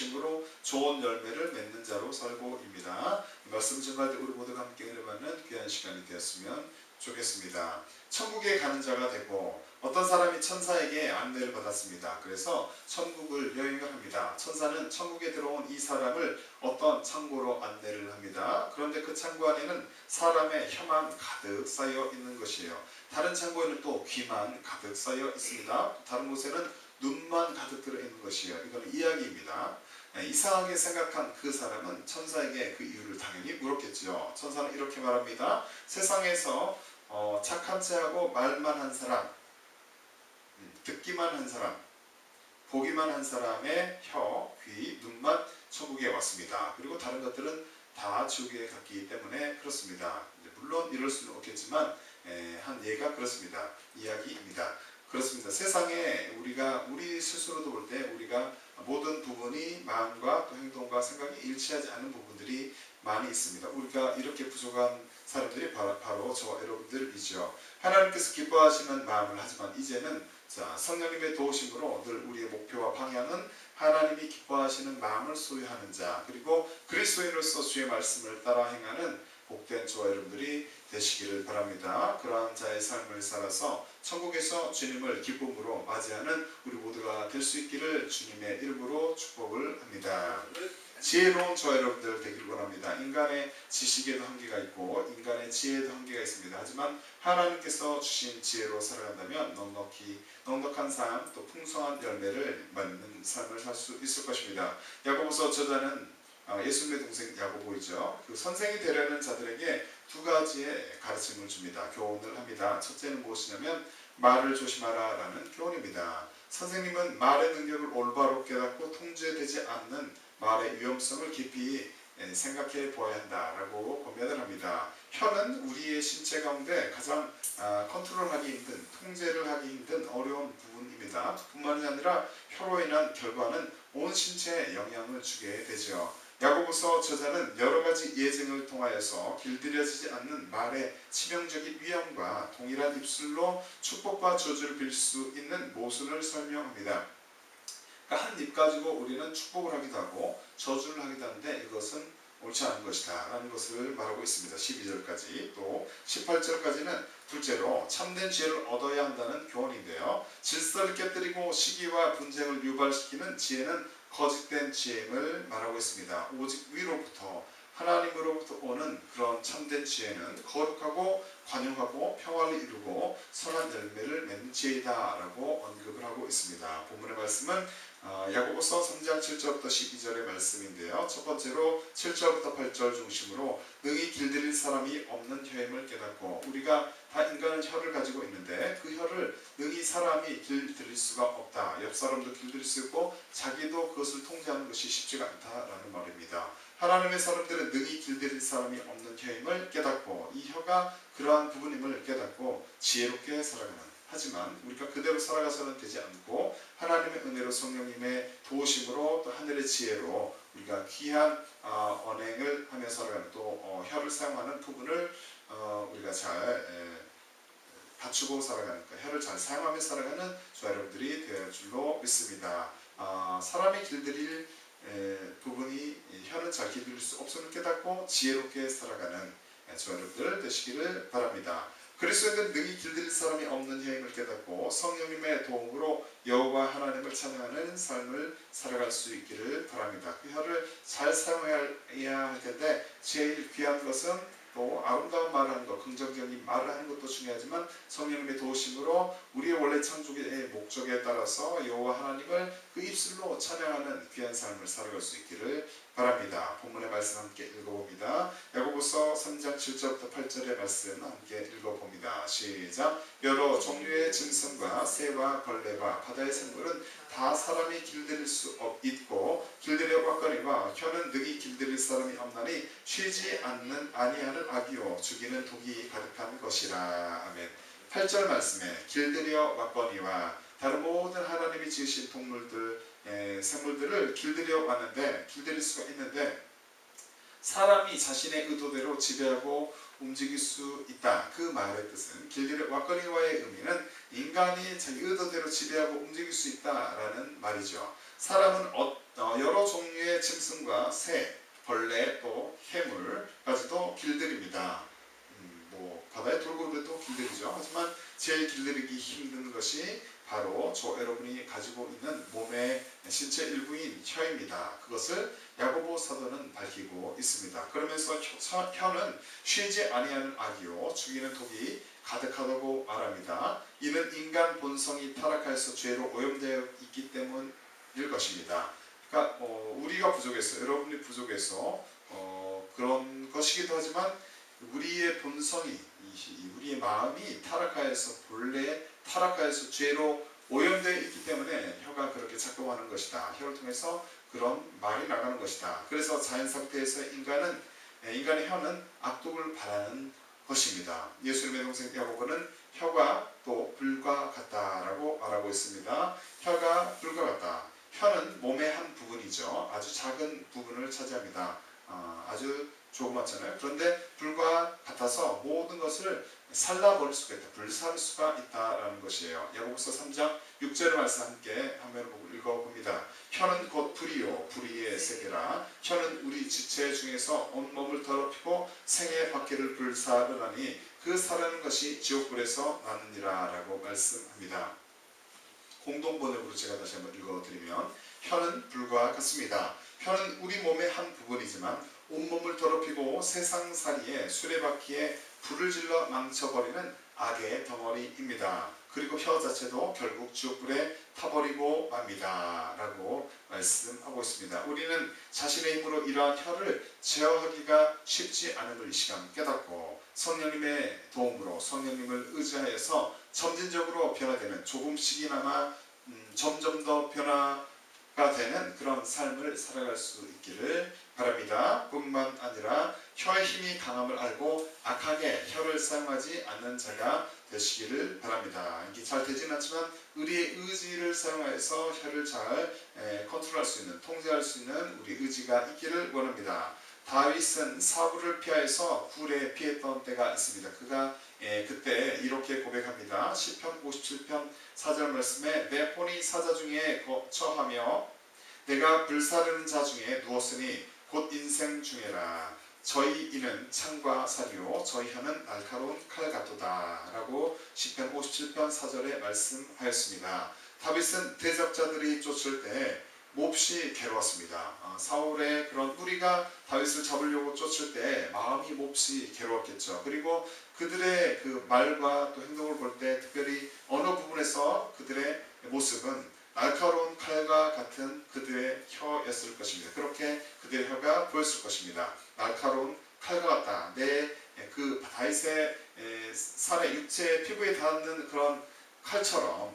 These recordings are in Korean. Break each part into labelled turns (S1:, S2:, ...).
S1: 도우심으로 좋은 열매를 맺는 자로 살고입니다. 말씀 증거할 때 우리 모두가 함께 은혜 받는 귀한 시간이 되었으면 좋겠습니다. 천국에 가는 자가 되고 어떤 사람이 천사에게 안내를 받았습니다. 그래서 천국을 여행을 합니다. 천사는 천국에 들어온 이 사람을 어떤 창고로 안내를 합니다. 그런데 그 창고 안에는 사람의 혀만 가득 쌓여 있는 것이에요. 다른 창고에는 또 귀만 가득 쌓여 있습니다. 다른 곳에는 눈만 가득 들어 있는 것이에요. 이건 이야기입니다. 이상하게 생각한 그 사람은 천사에게 그 이유를 당연히 물었겠죠. 천사는 이렇게 말합니다. 세상에서 착한 체하고 말만 한 사람, 듣기만 한 사람, 보기만 한 사람의 혀, 귀, 눈만 천국에 왔습니다. 그리고 다른 것들은 다 지옥에 갔기 때문에 그렇습니다. 물론 이럴 수는 없겠지만 한 예가 그렇습니다. 이야기입니다. 그렇습니다. 세상에 우리 스스로도 볼 때 우리가 모든 부분이 마음과 또 행동과 생각이 일치하지 않는 부분들이 많이 있습니다. 우리가 이렇게 부족한 사람들이 바로 저와 여러분들이죠. 하나님께서 기뻐하시는 마음을 하지만 이제는 성령님의 도우심으로 늘 우리의 목표와 방향은 하나님이 기뻐하시는 마음을 소유하는 자, 그리고 그리스도인으로서 주의 말씀을 따라 행하는 복된 저와 여러분들이 되시기를 바랍니다. 그러한 자의 삶을 살아서 천국에서 주님을 기쁨으로 맞이하는 우리 모두가 될 수 있기를 주님의 이름으로 축복을 합니다. 지혜로운 저와 여러분들 되기를 원합니다. 인간의 지식에도 한계가 있고 인간의 지혜에도 한계가 있습니다. 하지만 하나님께서 주신 지혜로 살아간다면 넉넉한 삶, 또 풍성한 열매를 맺는 삶을 살 수 있을 것입니다. 야고보서 저자는 예수님의 동생 야고보이죠. 그 선생이 되려는 자들에게 두 가지의 가르침을 줍니다. 교훈을 합니다. 첫째는 무엇이냐면 말을 조심하라 라는 교훈입니다. 선생님은 말의 능력을 올바로 깨닫고 통제되지 않는 말의 위험성을 깊이 생각해 보아야 한다라고 권면을 합니다. 혀는 우리의 신체 가운데 가장 컨트롤하기 힘든, 통제를 하기 힘든 어려운 부분입니다. 뿐만이 아니라 혀로 인한 결과는 온 신체에 영향을 주게 되죠. 야고보서 저자는 여러 가지 예증을 통하여서 길들여지지 않는 말의 치명적인 위험과 동일한 입술로 축복과 저주를 빌 수 있는 모순을 설명합니다. 한 입 가지고 우리는 축복을 하기도 하고 저주를 하기도 하는데 이것은 옳지 않은 것이다 라는 것을 말하고 있습니다. 12절까지 또 18절까지는 둘째로 참된 지혜를 얻어야 한다는 교훈인데요. 질서를 깨뜨리고 시기와 분쟁을 유발시키는 지혜는 거짓된 지혜임을 말하고 있습니다. 오직 위로부터 하나님으로부터 오는 그런 참된 지혜는 거룩하고 관용하고 평화를 이루고 선한 열매를 맺는 지혜이다 라고 언급을 하고 있습니다. 본문의 말씀은 야고보서 3장 7절부터 12절의 말씀인데요. 첫 번째로 7절부터 8절 중심으로 능히 길들일 사람이 없는 혀임을 깨닫고 우리가 다 인간은 혀를 가지고 있는데 그 혀를 능히 사람이 길들일 수가 없다. 옆 사람도 길들일 수 있고 자기도 그것을 통제하는 것이 쉽지가 않다라는 말입니다. 하나님의 사람들은 능히 길들일 사람이 없는 혀임을 깨닫고 이 혀가 그러한 부분임을 깨닫고 지혜롭게 살아가는, 하지만 우리가 그대로 살아가서는 되지 않고 하나님의 은혜로 성령님의 도우심으로 또 하늘의 지혜로 우리가 귀한 언행을 하며 살아가는, 또 혀를 사용하는 부분을 우리가 잘 갖추고 살아가는, 혀를 잘 사용하며 살아가는 저와 여러분들이 되어 줄로 믿습니다. 사람이 길들일 부분이 혀는 잘 길들일 수 없음을 깨닫고 지혜롭게 살아가는 저와 여러분들 되시기를 바랍니다. 그리스도인은 능히 길들일 사람이 없는 혀임을 깨닫고 성령님의 도움으로 여호와 하나님을 찬양하는 삶을 살아갈 수 있기를 바랍니다. 그 혀를 잘 사용해야 할 텐데 제일 귀한 것은 또 아름다운 말을 하는 것, 긍정적인 말을 하는 것도 중요하지만 성령님의 도우심으로 우리의 원래 창조의 목적에 따라서 여호와 하나님을 그 입술로 찬양하는 귀한 삶을 살아갈 수 있기를 바랍니다. 본문의 말씀 함께 읽어봅니다. 야고보서 3장 7절부터 8절의 말씀 함께 읽어봅니다. 시작. 여러 종류의 짐승과 새와 벌레와 바다의 생물은 다 사람이 길들일 수 있고 길들여 왔거니와 혀는 능히 길들일 사람이 없나니 쉬지 아니하는 악이요 죽이는 독이 가득한 것이라. 아멘. 8절 말씀에 길들여 왔거니와 다른 모든 하나님이 지으신 동물들, 생물들을 길들여 왔는데, 길들일 수가 있는데 사람이 자신의 의도대로 지배하고 움직일 수 있다. 그 말의 뜻은 길들여 왔거니와의 의미는 인간이 자기 의도대로 지배하고 움직일 수 있다라는 말이죠. 사람은 여러 종류의 짐승과 새, 벌레 또 해물까지도 길들입니다. 뭐 바다에 돌고래도 길들이죠. 하지만 제일 길들이기 힘든 것이 바로 여러분이 가지고 있는 몸의 신체 일부인 혀입니다. 그것을 야고보 사도는 밝히고 있습니다. 그러면서 혀는 쉬지 아니하는 악이요 죽이는 독이 가득하다고 말합니다. 이는 인간 본성이 타락하여서 죄로 오염되어 있기 때문일 것입니다. 그러니까 우리가 부족해서, 여러분이 부족해서 그런 것이기도 하지만 우리의 본성이, 우리의 마음이 타락하여서 본래 타락하여서 죄로 오염되어 있기 때문에 혀가 그렇게 작동하는 것이다. 혀를 통해서 그런 말이 나가는 것이다. 그래서 자연 상태에서 인간의 혀는 악독을 바라는 것입니다. 예수님의 동생 야고보는 혀가 또 불과 같다라고 말하고 있습니다. 혀가 불과 같다. 혀는 몸의 한 부분이죠. 아주 작은 부분을 차지합니다. 아주 조그맣잖아요. 그런데 불과 같아서 모든 것을 살라버릴 수가 있다. 불살 수가 있다라는 것이에요. 야고보서 3장 6절의 말씀 함께 한번 읽어봅니다. 혀는 곧 불이요 불의의 세계라. 혀는 우리 지체 중에서 온몸을 더럽히고 생의 바퀴를 불사르나니 그 사르는 것이 지옥불에서 나느니라 라고 말씀합니다. 공동번역으로 제가 다시 한번 읽어드리면 혀는 불과 같습니다. 혀는 우리 몸의 한 부분이지만 온몸을 더럽히고 세상살이에 수레바퀴에 불을 질러 망쳐버리는 악의 덩어리입니다. 그리고 혀 자체도 결국 지옥불에 타버리고 맙니다. 라고 말씀하고 있습니다. 우리는 자신의 힘으로 이러한 혀를 제어하기가 쉽지 않음을 이 시간 깨닫고 성령님의 도움으로 성령님을 의지하여서 점진적으로 변화되는, 조금씩이나마 점점 더 변화가 되는 그런 삶을 살아갈 수 있기를 바랍니다. 뿐만 아니라 혀의 힘이 강함을 알고 악하게 혀를 사용하지 않는 자가 되시기를 바랍니다. 이게 잘 되지는 않지만 우리의 의지를 사용해서 혀를 잘 컨트롤할 수 있는, 통제할 수 있는 우리 의지가 있기를 원합니다. 다윗은 사울을 피하여서 굴에 피했던 때가 있습니다. 그가 그때 이렇게 고백합니다. 시편 57편 4절 말씀에 내 본이 사자 중에 처하며 내가 불사르는 자 중에 누웠으니 곧 인생 중에라. 저희 이는 창과 살이요 저희 혀는 날카로운 칼 같도다 라고 시편 57편 4절에 말씀하였습니다. 다윗은 대적자들이 쫓을 때 몹시 괴로웠습니다. 사울의 그런 무리가 다윗을 잡으려고 쫓을 때 마음이 몹시 괴로웠겠죠. 그리고 그들의 그 말과 또 행동을 볼 때 특별히 어느 부분에서 그들의 모습은 날카로운 칼과 같은 그들의 혀였을 것입니다. 그렇게 그들의 혀가 보였을 것입니다. 날카로운 칼과 같다. 그 다윗의 살에 육체 피부에 닿는 그런 칼처럼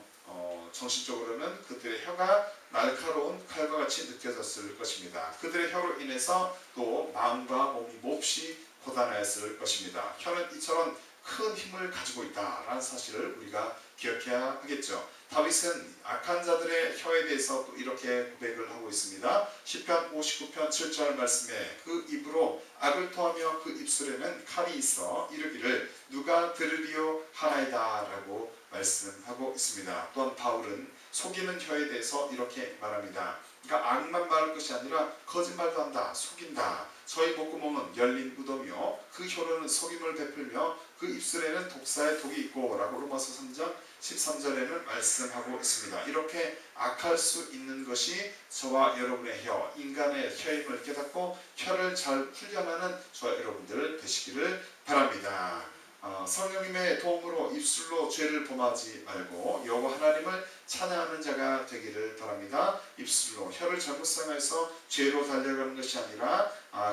S1: 정신적으로는 그들의 혀가 날카로운 칼과 같이 느껴졌을 것입니다. 그들의 혀로 인해서 또 마음과 몸이 몹시 고단하였을 것입니다. 혀는 이처럼 큰 힘을 가지고 있다라는 사실을 우리가 기억해야 하겠죠. 다윗은 악한 자들의 혀에 대해서 또 이렇게 고백을 하고 있습니다. 시편 59편 7절 말씀에 그 입으로 악을 토하며 그 입술에는 칼이 있어 이르기를 누가 들으리요 하나이다 라고 말씀하고 있습니다. 또한 바울은 속이는 혀에 대해서 이렇게 말합니다. 그러니까 악만 말할 것이 아니라 거짓말도 한다, 속인다. 저희 목구멍은 열린 무덤이요 그 혀로는 속임을 베풀며 그 입술에는 독사의 독이 있고 라고 로마서 3장 13절에는 말씀하고 있습니다. 이렇게 악할 수 있는 것이 저와 여러분의 혀, 인간의 혀임을 깨닫고 혀를 잘 훈련하는 저와 여러분들 되시기를 바랍니다. 성령님의 도움으로 입술로 죄를 범하지 말고 여호와 하나님을 찬양하는 자가 되기를 바랍니다. 입술로 혀를 잘못 사용해서 죄로 달려가는 것이 아니라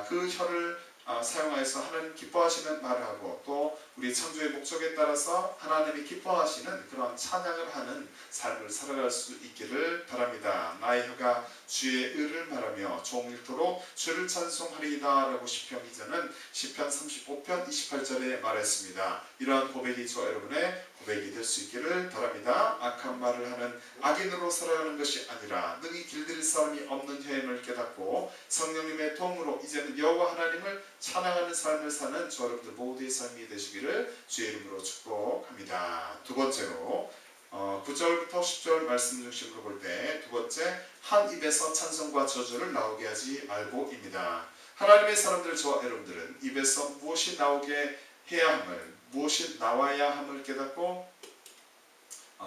S1: 그 혀를 사용하여서 하나님 기뻐하시는 말을 하고 또 우리 창조의 목적에 따라서 하나님이 기뻐하시는 그런 찬양을 하는 삶을 살아갈 수 있기를 바랍니다. 나의 혀가 주의 의를 말하며 종일토록 주를 찬송하리이다 라고 시편 기자는 시편 35편 28절에 말했습니다. 이러한 고백이 저와 여러분의 고백이 될 수 있기를 바랍니다. 악한 말을 하는 악인으로 살아가는 것이 아니라 능히 길들일 사람이 없는 혀임을 깨닫고 성령님의 도움으로 이제는 여호와 하나님을 찬양하는 삶을 사는 저 여러분들 모두의 삶이 되시기를 주의 이름으로 축복합니다. 두 번째로 9절부터 10절 말씀 중심으로 볼 때 두 번째, 한 입에서 찬송과 저주를 나오게 하지 말고입니다. 하나님의 사람들, 저와 여러분들은 입에서 무엇이 나오게 해야 함을, 무엇이 나와야 함을 깨닫고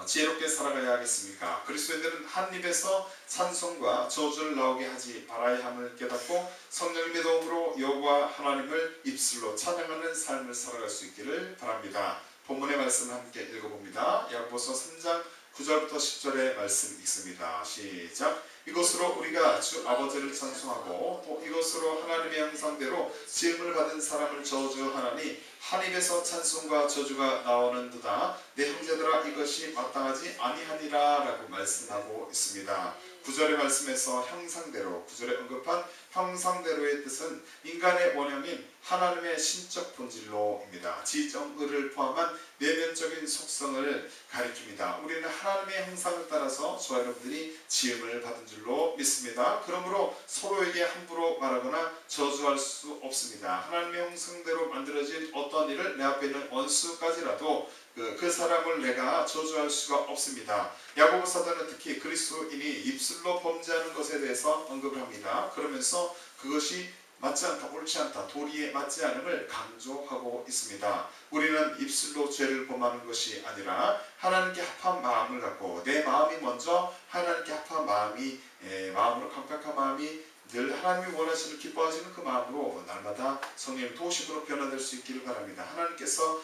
S1: 지혜롭게 살아가야 하겠습니까? 그리스도인들은 한 입에서 찬송과 저주를 나오게 하지 말아야 함을 깨닫고 성령님의 도움으로 여호와 하나님을 입술로 찬양하는 삶을 살아갈 수 있기를 바랍니다. 본문의 말씀을 함께 읽어봅니다. 야고보서 3장 9절부터 10절의 말씀 읽습니다. 시작. 이것으로 우리가 주 아버지를 찬송하고 또 이것으로 하나님의 형상대로 지음을 받은 사람을 저주하나니 한 입에서 찬송과 저주가 나오는도다. 내 형제들아, 이것이 마땅하지 아니하니라 라고 말씀하고 있습니다. 9절의 말씀에서 형상대로, 9절에 언급한 형상대로의 뜻은 인간의 원형인 하나님의 신적 본질로입니다. 지정의를 포함한 내면적인 속성을 가리킵니다. 우리는 하나님의 형상을 따라서 저와 여러분들이 지음을 받은 줄로 믿습니다. 그러므로 서로에게 함부로 말하거나 저주할 수 없습니다. 하나님의 형상대로 만들어진 어떤 일을 내 앞에 있는 원수까지라도 그 사람을 내가 저주할 수가 없습니다. 야고보 사도는 특히 그리스도인이 입술로 범죄하는 것에 대해서 언급을 합니다. 그러면서 그것이 맞지 않다, 옳지 않다, 도리에 맞지 않음을 강조하고 있습니다. 우리는 입술로 죄를 범하는 것이 아니라 하나님께 합한 마음을 갖고 내 마음이 먼저 하나님께 합한 마음으로 강팍한 마음이 늘 하나님이 원하시는 기뻐하시는 그 마음으로 날마다 성령의 도심으로 변화될 수 있기를 바랍니다. 하나님께서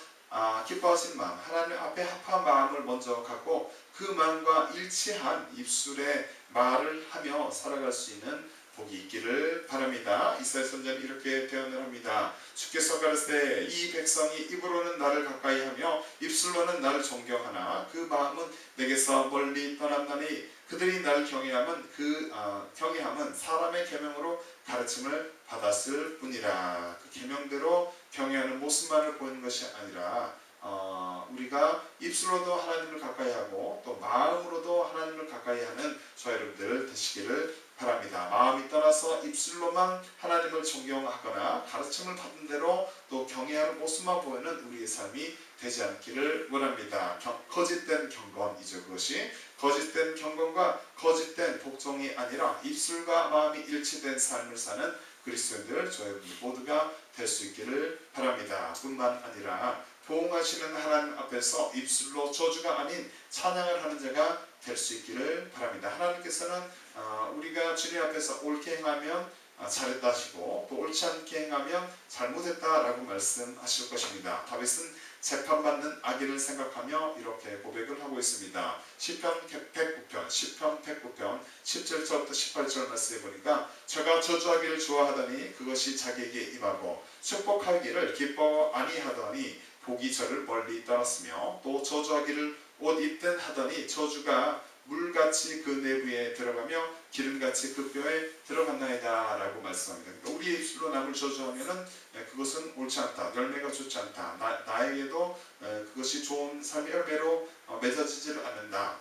S1: 기뻐하시는 마음, 하나님 앞에 합한 마음을 먼저 갖고 그 마음과 일치한 입술의 말을 하며 살아갈 수 있는 복이 있기를 바랍니다. 이사야 선지자는 이렇게 표현을 합니다. 주께서 가르시되 이 백성이 입으로는 나를 가까이하며 입술로는 나를 존경하나 그 마음은 내게서 멀리 떠났나니 그들이 나를 경외함은 사람의 계명으로 가르침을 받았을 뿐이라. 그 계명대로 경외하는 모습만을 보이는 것이 아니라 우리가 입술로도 하나님을 가까이하고 또 마음으로도 하나님을 가까이하는 저와 여러분들 되시기를 바랍니다. 마음이 떠나서 입술로만 하나님을 존경하거나 가르침을 받은 대로 또 경외하는 모습만 보이는 우리의 삶이 되지 않기를 원합니다. 거짓된 경건이죠. 그것이 거짓된 경건과 거짓된 복종이 아니라 입술과 마음이 일치된 삶을 사는 그리스도인들, 저희 모두가 될 수 있기를 바랍니다. 뿐만 아니라 보응하시는 하나님 앞에서 입술로 저주가 아닌 찬양을 하는 자가 될 수 있기를 바랍니다. 하나님께서는 우리가 주님 앞에서 옳게 행하면 잘했다 하시고 또 옳지 않게 행하면 잘못했다라고 말씀하실 것입니다. 다윗은 재판받는 악인을 생각하며 이렇게 고백을 하고 있습니다. 시편 109편 17절부터 18절 말씀해 보니까 저가 저주하기를 좋아하더니 그것이 자기에게 임하고 축복하기를 기뻐 아니하더니 복이 저를 멀리 떠났으며 또 저주하기를 옷 입든 하더니 저주가 물같이 그 내부에 들어가며 기름같이 그 뼈에 들어갔나이다 라고 말씀합니다. 그러니까 우리의 입술로 남을 저주하면은 그것은 옳지 않다, 열매가 좋지 않다, 나에게도 그것이 좋은 삶의 열매로 맺어지지를 않는다.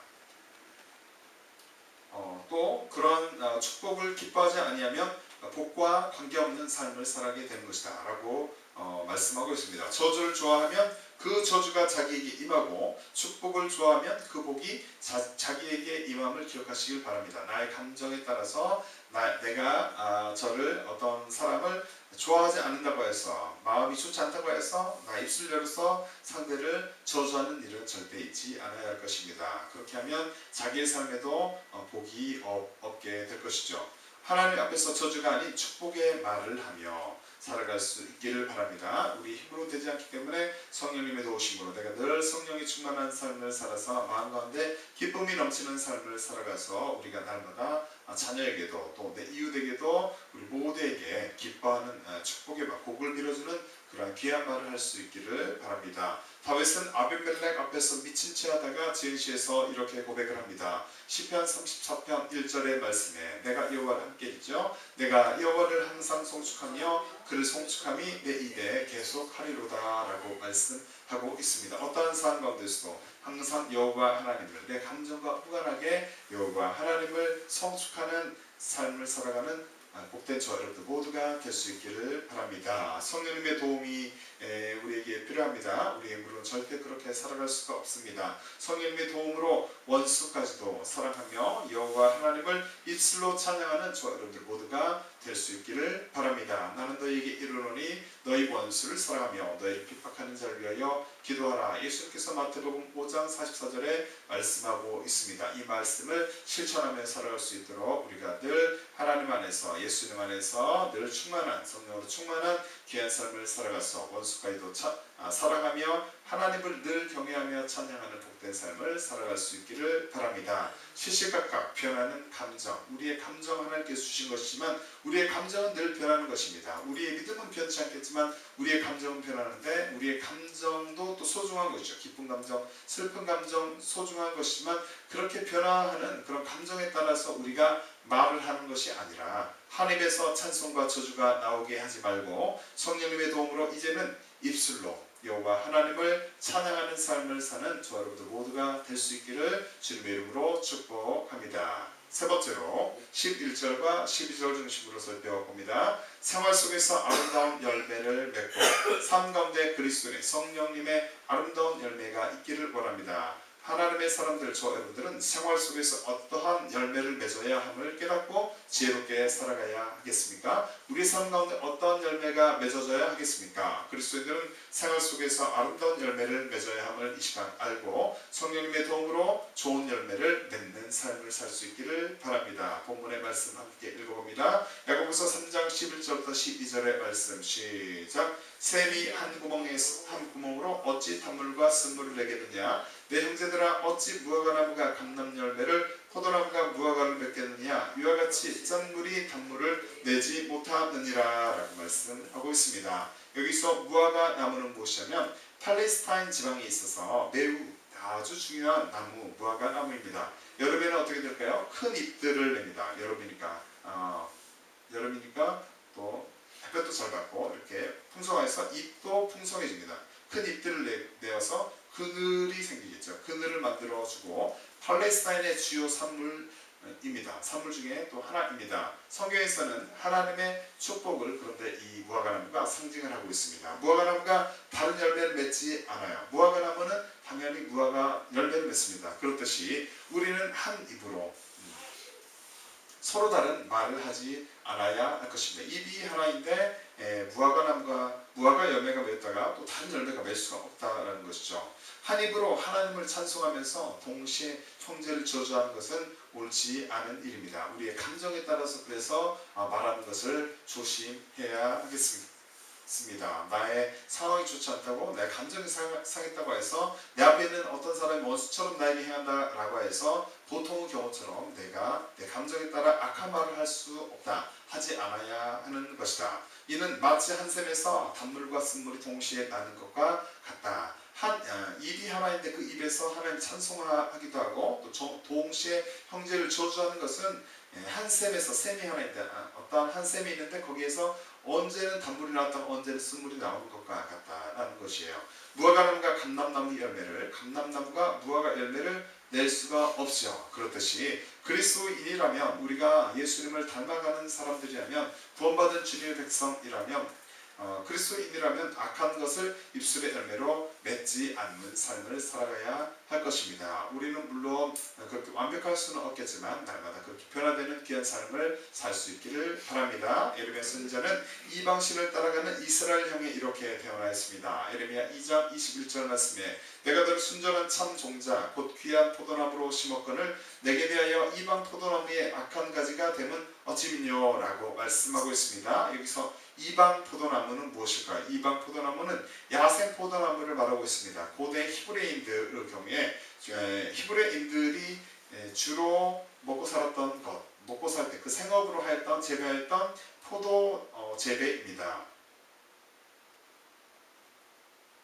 S1: 또 그런 축복을 기뻐하지 아니하면 복과 관계없는 삶을 살아가게 되는 것이다 라고 말씀하고 있습니다. 저주를 좋아하면 그 저주가 자기에게 임하고 축복을 좋아하면 그 복이 자기에게 임함을 기억하시길 바랍니다. 나의 감정에 따라서 내가 저를 어떤 사람을 좋아하지 않는다고 해서 마음이 좋지 않다고 해서 나 입술 열어서 상대를 저주하는 일은 절대 있지 않아야 할 것입니다. 그렇게 하면 자기의 삶에도 복이 없게 될 것이죠. 하나님 앞에서 저주가 아닌 축복의 말을 하며 살아갈 수 있기를 바랍니다. 우리 힘으로 되지 않기 때문에 성령님의 도우심으로 내가 늘 성령이 충만한 삶을 살아서 마음 가운데 기쁨이 넘치는 삶을 살아가서 우리가 날마다 자녀에게도 또 내 이웃에게도 우리 모두에게 기뻐하는 축복의 말, 복을 빌어주는 그런 귀한 말을 할 수 있기를 바랍니다. 다윗은 아비멜렉 앞에서 미친 채 하다가 지은시에서 이렇게 고백을 합니다. 시편 34편 1절의 말씀에 내가 여호와를 함께 있죠. 내가 여호와를 항상 송축하며 그를 송축함이 내 입에 계속하리로다 라고 말씀하고 있습니다. 어떠한 상황 가운데서도 항상 여호와 하나님을 내 감정과 무관하게 여호와 하나님을 송축하는 삶을 살아가는 복된 저와 여러분들 모두가 될 수 있기를 바랍니다. 성령님의 도움이 우리에게 필요합니다. 우리 물론 절대 그렇게 살아갈 수가 없습니다. 성령님의 도움으로 원수까지도 사랑하며 여호와 하나님을 입술로 찬양하는 저와 여러분들 모두가 될 수 있기를 바랍니다. 나는 너희에게 이르노니 너희 원수를 사랑하며 너희를 핍박하는 자를 위하여 기도하라. 예수님께서 마태복음 5장 44절에 말씀하고 있습니다. 이 말씀을 실천하며 살아갈 수 있도록 우리가 늘 하나님 안에서 예수님 안에서 늘 충만한 성령으로 충만한 귀한 삶을 살아가서 원수까지도 사랑하며 하나님을 늘 경외하며 찬양하는 복된 삶을 살아갈 수 있기를 바랍니다. 시시각각 변하는 감정, 우리의 감정 하나님께서 주신 것이지만 우리의 감정은 늘 변하는 것입니다. 우리의 믿음은 변치 않겠지만 우리의 감정은 변하는데 우리의 감정도 또 소중한 것이죠. 기쁜 감정, 슬픈 감정 소중한 것이지만 그렇게 변화하는 그런 감정에 따라서 우리가 말을 하는 것이 아니라 하나님에서 찬송과 저주가 나오게 하지 말고 성령님의 도움으로 이제는 입술로 여호와 하나님을 찬양하는 삶을 사는 저와 여러분들 모두가 될 수 있기를 주님의 이름으로 축복합니다. 세 번째로 11절과 12절 중심으로 살펴봅니다. 생활 속에서 아름다운 열매를 맺고 삶 가운데 그리스도의 성령님의 아름다운 열매가 있기를 원합니다. 하나님의 사람들, 저 여러분들은 생활 속에서 어떠한 열매를 맺어야 함을 깨닫고 지혜롭게 살아가야 하겠습니까? 우리 삶 가운데 어떠한 열매가 맺어져야 하겠습니까? 그리스도인들은 생활 속에서 아름다운 열매를 맺어야 함을 이 시간 알고 성령님의 도움으로 좋은 열매를 맺는 삶을 살 수 있기를 바랍니다. 본문의 말씀 함께 읽어봅니다. 야고보서 3장 11절부터 12절의 말씀 시작. 샘이 한 구멍으로 어찌 단물과 쓴물을 내겠느냐? 내 형제들아 어찌 무화과나무가 감람 열매를 포도나무가 무화과를 맺겠느냐? 이와 같이 짠물이 단물을 내지 못하느니라 라고 말씀하고 있습니다. 여기서 무화과 나무는 무엇이냐면 팔레스타인 지방에 있어서 매우 아주 중요한 나무 무화과 나무입니다. 여름에는 어떻게 될까요? 큰 잎들을 냅니다. 여름이니까 또 햇볕도 잘 받고 이렇게 풍성해서 잎도 풍성해집니다. 큰 잎들을 내어서 그늘이 생기겠죠. 그늘을 만들어주고 팔레스타인의 주요 산물입니다. 산물 중에 또 하나입니다. 성경에서는 하나님의 축복을 그런데 이 무화과나무가 상징을 하고 있습니다. 무화과나무가 다른 열매를 맺지 않아요. 무화과나무는 당연히 무화과 열매를 맺습니다. 그렇듯이 우리는 한 입으로 서로 다른 말을 하지 않아야 할 것입니다. 입이 하나인데 무화과 열매가 맺다가 또 다른 열매가 맺을 수가 없다는 것이죠. 한 입으로 하나님을 찬송하면서 동시에 형제를 저주하는 것은 옳지 않은 일입니다. 우리의 감정에 따라서 그래서 말하는 것을 조심해야 하겠습니다. 나의 상황이 좋지 않다고 내 감정이 상했다고 해서 내 앞에 있는 어떤 사람이 원수처럼 나에게 행한다라고 해서 보통의 경우처럼 내가 내 감정에 따라 악한 말을 할 수 없다. 하지 않아야 하는 것이다. 이는 마치 한 샘에서 단물과 쓴물이 동시에 나는 것과 같다. 입이 하나인데 그 입에서 하나님 찬송하기도 하고 또 동시에 형제를 저주하는 것은 한 샘에서 샘이 하나인데 어떤 한 샘이 있는데 거기에서 언제는 단물이 나왔다가 언제는 쓴물이 나오는 것과 같다라는 것이에요. 무화과나무가 감람나무가 무화과 열매를 낼 수가 없죠. 그렇듯이 그리스도인이라면 우리가 예수님을 닮아가는 사람들이라면 구원받은 주님의 백성이라면 그리스도인이라면 악한 것을 입술의 열매로 맺지 않는 삶을 살아가야 할 것입니다. 우리는 물론 그렇게 완벽할 수는 없겠지만 날마다 그렇게 변화되는 귀한 삶을 살 수 있기를 바랍니다. 에르미야 선지자는 이방신을 따라가는 이스라엘 형에 이렇게 태어나였습니다. 에르미야 2장 21절 말씀에 내가 너를 순전한 참 종자 곧 귀한 포도나무로 심었거늘 내게 대하여 이방 포도나무의 악한 가지가 되면 어찌미뇨 라고 말씀하고 있습니다. 여기서 이방 포도나무는 무엇일까요? 이방 포도나무는 야생 포도나무를 말하고 있습니다. 고대 히브리인들의 경우에 히브리인들이 주로 먹고 살 때 그 생업으로 재배했던 포도 재배입니다.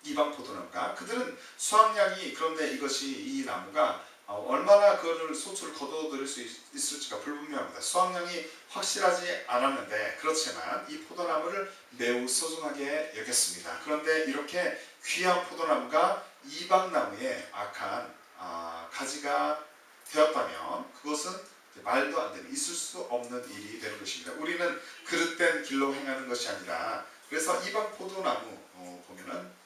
S1: 이방 포도나무가 그들은 수확량이 그런데 이 나무가 얼마나 그를 소출을 거둬들일 수 있을지가 불분명합니다. 수확량이 확실하지 않았는데 그렇지만 이 포도나무를 매우 소중하게 여겼습니다. 그런데 이렇게 귀한 포도나무가 이방 나무의 악한 가지가 되었다면 그것은 말도 안 되는, 있을 수 없는 일이 되는 것입니다. 우리는 그릇된 길로 행하는 것이 아니라, 그래서 이방 포도나무 보면은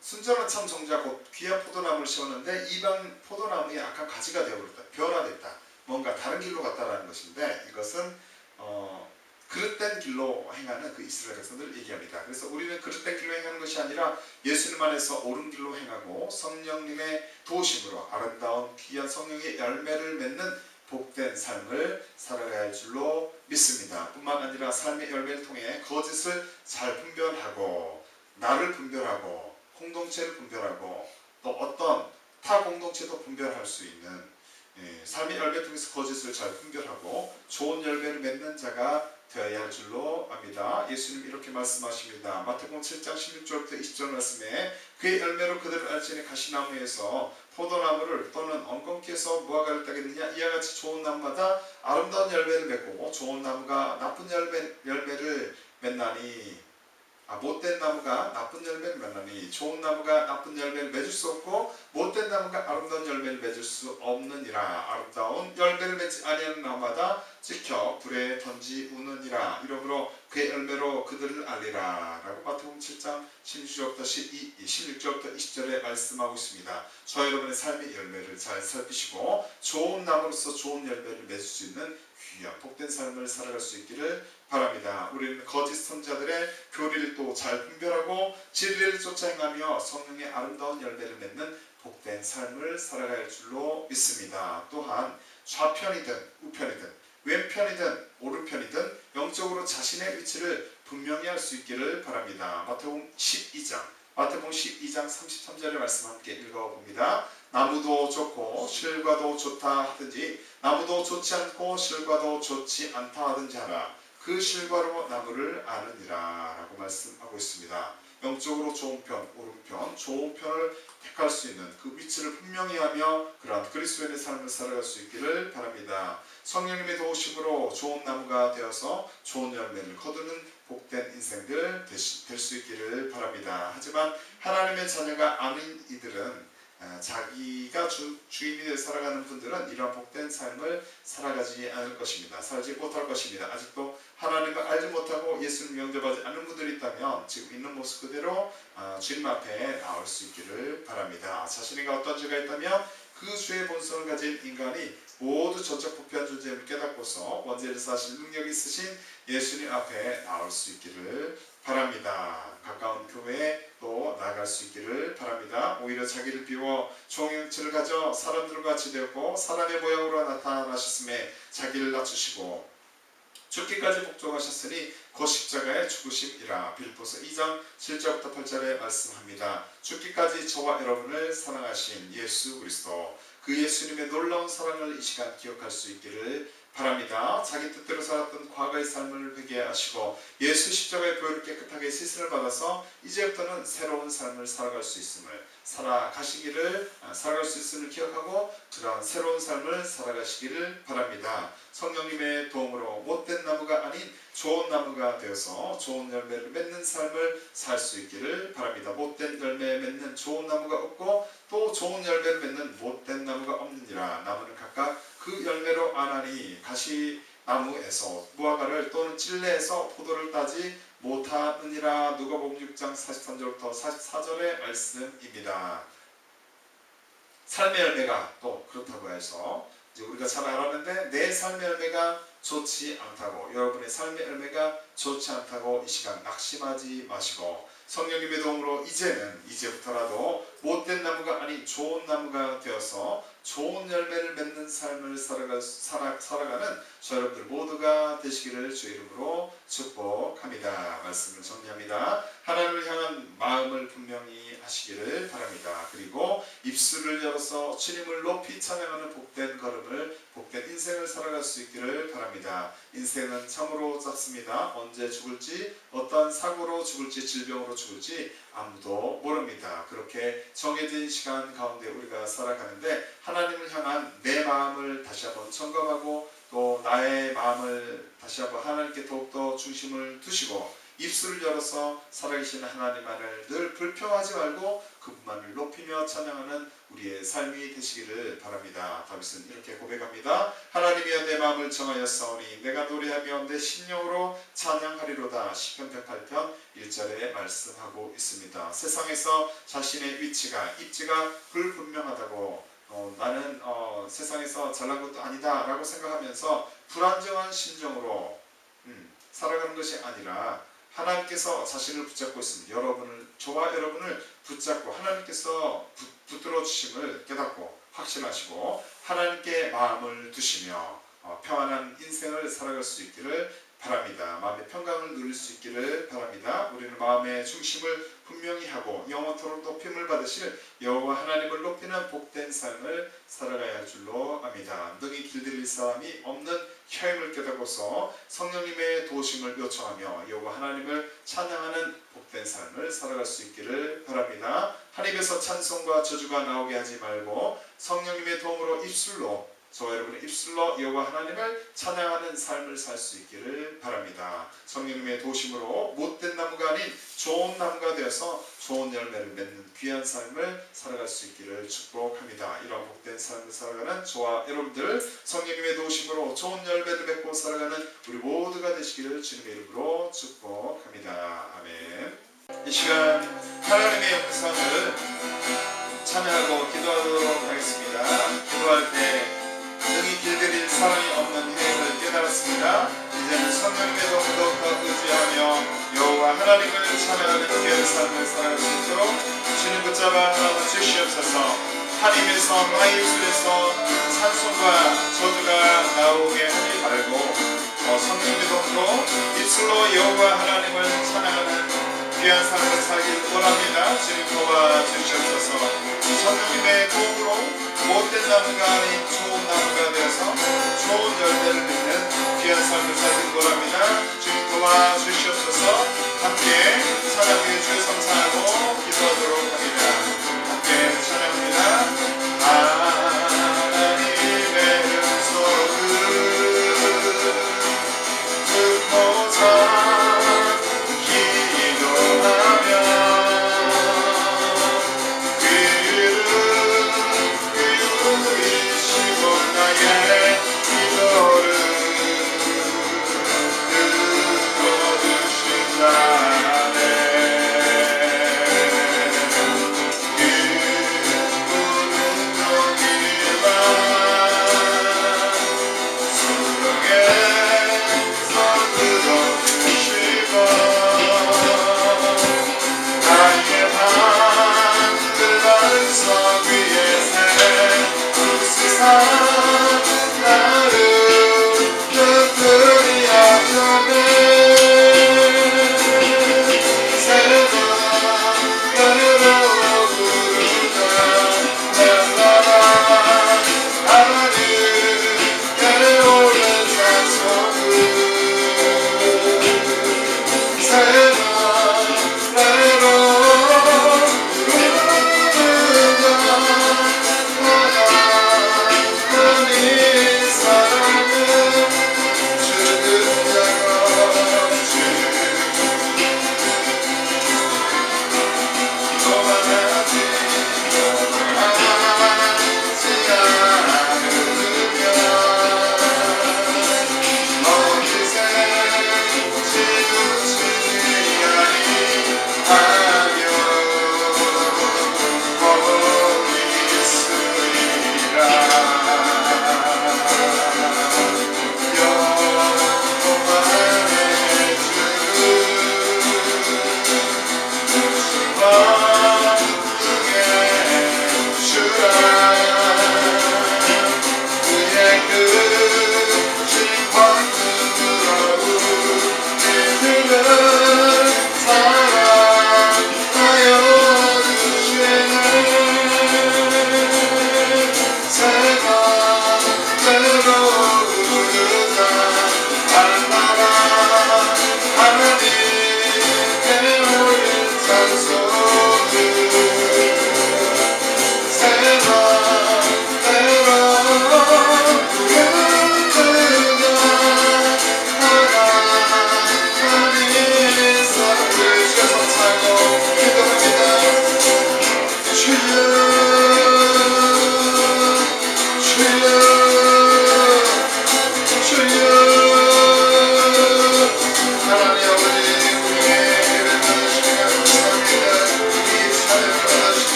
S1: 순전한 참 정자 곧 귀한 포도나무를 심었는데 이방 포도나무의 악한 가지가 되어버렸다, 변화됐다, 뭔가 다른 길로 갔다라는 것인데, 이것은 그릇된 길로 행하는 그 이스라엘 백성들을 얘기합니다. 그래서 우리는 그릇된 길로 행하는 것이 아니라 예수님 안에서 옳은 길로 행하고 성령님의 도우심으로 아름다운 귀한 성령의 열매를 맺는 복된 삶을 살아가야 할 줄로 믿습니다. 뿐만 아니라 삶의 열매를 통해 거짓을 잘 분별하고, 나를 분별하고, 공동체를 분별하고, 또 어떤 타 공동체도 분별할 수 있는 삶의 열매 통해서 거짓을 잘 분별하고 좋은 열매를 맺는 자가 되어야 할 줄로 압니다. 예수님 이렇게 말씀하십니다. 마태복음 7장 16절부터 20절 말씀에 그의 열매로 그들을 알지니 가시나무에서 포도나무를 또는 엉겅퀴에서 무화과를 따겠느냐, 이와 같이 좋은 나무마다 아름다운 열매를 맺고 좋은 나무가 나쁜 열매를 맺나니, 못된 나무가 나쁜 열매를 맺나니 좋은 나무가 나쁜 열매를 맺을 수 없고 못된 나무가 아름다운 열매를 맺을 수 없느니라. 아름다운 열매를 맺지 아니하는 나무마다 찍혀 불에 던지우느니라. 이러므로 그의 열매로 그들을 알리라. 라고 마태복음 7장 16절부터 16절부터 20절에 말씀하고 있습니다. 저 여러분의 삶의 열매를 잘 살피시고 좋은 나무로서 좋은 열매를 맺을 수 있는 귀한 복된 삶을 살아갈 수 있기를 바랍니다. 우리는 거짓 선자들의 교리를 또 잘 분별하고 진리를 쫓아 행하며 성령의 아름다운 열매를 맺는 복된 삶을 살아갈 줄로 믿습니다. 또한 좌편이든 우편이든 왼편이든 오른편이든 영적으로 자신의 위치를 분명히 할 수 있기를 바랍니다. 마태복음 12장 33절의 말씀 함께 읽어봅니다. 나무도 좋고 실과도 좋다 하든지 나무도 좋지 않고 실과도 좋지 않다 하든지 하라. 그 실과로 나무를 아느니라. 라고 말씀하고 있습니다. 영적으로 좋은 편, 오른편, 좋은 편을 택할 수 있는 그 위치를 분명히 하며 그러한 그리스도인의 삶을 살아갈 수 있기를 바랍니다. 성령님의 도우심으로 좋은 나무가 되어서 좋은 열매를 거두는 복된 인생들 될 수 있기를 바랍니다. 하지만 하나님의 자녀가 아닌 이들은, 자기가 주인이 되어 살아가는 분들은 이러한 복된 삶을 살아가지 않을 것입니다. 살지 못할 것입니다. 아직도 하나님을 알지 못하고 예수를 영접하지 않은 분들이 있다면 지금 있는 모습 그대로 주님 앞에 나올 수 있기를 바랍니다. 자신에게 어떤 죄가 있다면 그 죄의 본성을 가진 인간이 모두 전적 부패한 존재를 깨닫고서 원죄를 사실 능력이 있으신 예수님 앞에 나올 수 있기를 바랍니다. 가까운 교회에 또 나아갈 수 있기를 바랍니다. 오히려 자기를 비워 종형체를 가져 사람들과 같이 되었고 사람의 모양으로 나타나셨음에 자기를 낮추시고 죽기까지 복종하셨으니 곧 십자가의 죽으심이라. 빌립보서 2장 7절부터 8절에 말씀합니다. 죽기까지 저와 여러분을 사랑하신 예수 그리스도, 그 예수님의 놀라운 사랑을 이 시간 기억할 수 있기를 바랍니다. 자기 뜻대로 살았던 과거의 삶을 회개하시고 예수 십자가의 보혈을 깨끗하게 씻음을 받아서 이제부터는 새로운 삶을 살아갈 수 있음을 살아갈 수 있음을 기억하고 그러한 새로운 삶을 살아가시기를 바랍니다. 성령님의 도움으로 못된 나무가 아닌 좋은 나무가 되어서 좋은 열매를 맺는 삶을 살 수 있기를 바랍니다. 못된 열매 맺는 좋은 나무가 없고 또 좋은 열매를 맺는 못된 나무가 없느니라. 나무는 각각 그 열매로 아나니 가시나무에서 무화과를 또는 찔레에서 포도를 따지 못하느니라. 누가복음 6장 43절부터 44절의 말씀입니다. 삶의 열매가 또 그렇다고 해서 이제 우리가 잘 알았는데 내 삶의 열매가 좋지 않다고, 여러분의 삶의 열매가 좋지 않다고 이 시간 낙심하지 마시고 성령님의 도움으로 이제부터라도 못된 나무가 아닌 좋은 나무가 되어서 좋은 열매를 맺는 삶을 살아가는 저 여러분들 모두가 되시기를 주의 이름으로 축복합니다. 말씀을 정리합니다. 하나님을 향한 마음을 분명히 하시기를 바랍니다. 그리고 입술을 열어서 주님을 높이 찬양하는 복된 걸음을, 복된 인생을 살아갈 수 있기를 바랍니다. 인생은 참으로 짧습니다. 언제 죽을지, 어떤 사고로 죽을지, 질병으로 죽을지 아무도 모릅니다. 그렇게 정해진 시간 가운데 우리가 살아가는데 하나님을 향한 내 마음을 다시 한번 점검하고 또 나의 마음을 다시 한번 하나님께 더욱더 중심을 두시고 입술을 열어서 살아계신 하나님만을 늘 불평하지 말고 그분만을 높이며 찬양하는 우리의 삶이 되시기를 바랍니다. 다윗은 이렇게 고백합니다. 하나님이여 내 마음을 정하였사오니 내가 노래하며 내 심령으로 찬양하리로다. 시편 108편 1절에 말씀하고 있습니다. 세상에서 자신의 위치가 입지가 불분명하다고 나는 세상에서 잘난 것도 아니다 라고 생각하면서 불안정한 심정으로 살아가는 것이 아니라 하나님께서 자신을 붙잡고 있습니다. 저와 여러분을 붙잡고 하나님께서 붙들어 주심을 깨닫고 확신하시고 하나님께 마음을 두시며 평안한 인생을 살아갈 수 있기를 바랍니다. 마음의 평강을 누릴 수 있기를 바랍니다. 우리는 마음의 중심을 분명히 하고 영원토록 높임을 받으실 여호와 하나님을 높이는 복된 삶을 살아가야 할 줄로 압니다. 능히 길들일 사람이 없는 혀임을 깨닫고서 성령님의 도우심을 요청하며 여호와 하나님을 찬양하는 복된 삶을 살아갈 수 있기를 바랍니다. 하나님께서 찬송과 저주가 나오게 하지 말고 성령님의 도움으로 저와 여러분의 입술로 여호와 하나님을 찬양하는 삶을 살 수 있기를 바랍니다. 성령님의 도심으로 못된 나무가 아닌 좋은 나무가 되어서 좋은 열매를 맺는 귀한 삶을 살아갈 수 있기를 축복합니다. 이런 복된 삶을 살아가는 저와 여러분들 성령님의 도심으로 좋은 열매를 맺고 살아가는 우리 모두가 되시기를 주님의 이름으로 축복합니다. 아멘. 이 시간 하나님의 영상을 찬양하고 기도하도록 하겠습니다. 기도할 때 능히 길들일 사람이 없는 해를 깨달았습니다. 이제는 성령님의 도움을 더욱더 의지하며 여호와 하나님을 찬양하는 귀한 삶을 살아갈 수 있도록 주님 붙잡아 하나님 주시옵소서. 하나님에서 나의 입술에서 찬송과 저주가 나오게 하지 말고 성령님의 도움으로 입술로 여호와 하나님을 찬양하는 귀한 삶을 살길 원합니다. 주님 도와주시옵소서. 성령님의 도움으로 못된 나무가 아닌 좋은 나무가 되어서 좋은 열매를 맺는 귀한 삶을 살길 원합니다. 주님 도와주시옵소서. 함께 찬양해 주여 감사하고 기도하도록 합니다. 함께 찬양합니다. 하나님의 음성을 듣고자 기도하며 나의 기도를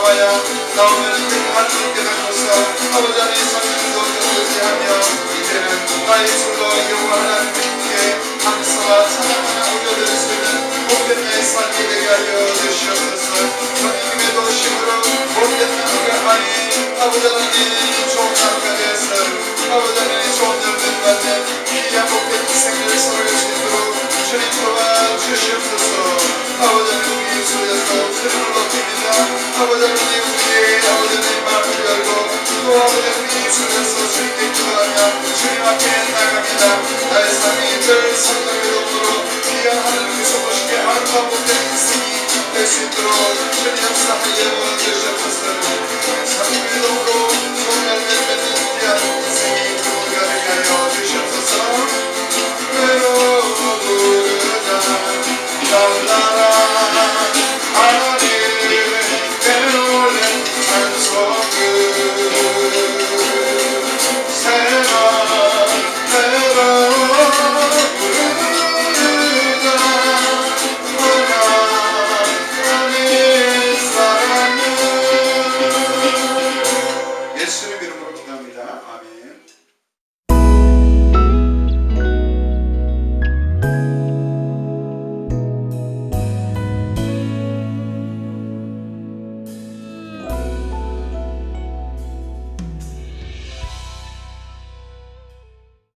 S1: 나와야 나오면 하나님 깨닫고서 아버지 하나님 성령도 의지하며 이제는 나의 주로 여호와 하나님께 감사와 찬양하며 올려드릴 수 있는 복된 내 삶이 되게 하여 주시옵소서. 주님의 도심으로 복된 나무가 아닌 아버지 하나님 좋은 나무가 되어서 아버지 하나님 좋은 열매를 받는 귀한 복된 인생을 살아갈 수 있도록 주님 도와주시옵소서. 아버지 하나님 우리 입술에서 주님을 높입니다. 아버지 하나님 우리의 아버지 하나님 마음을 열고 또 아버지 우리 입술에서 주님께 기도하며 주님 앞에 나갑니다. 나의 삶이 늘 성당의 도구로 귀한 하나님께서 보시기에 아름다운 복된 인생이 될 수 있도록 주님 역사하여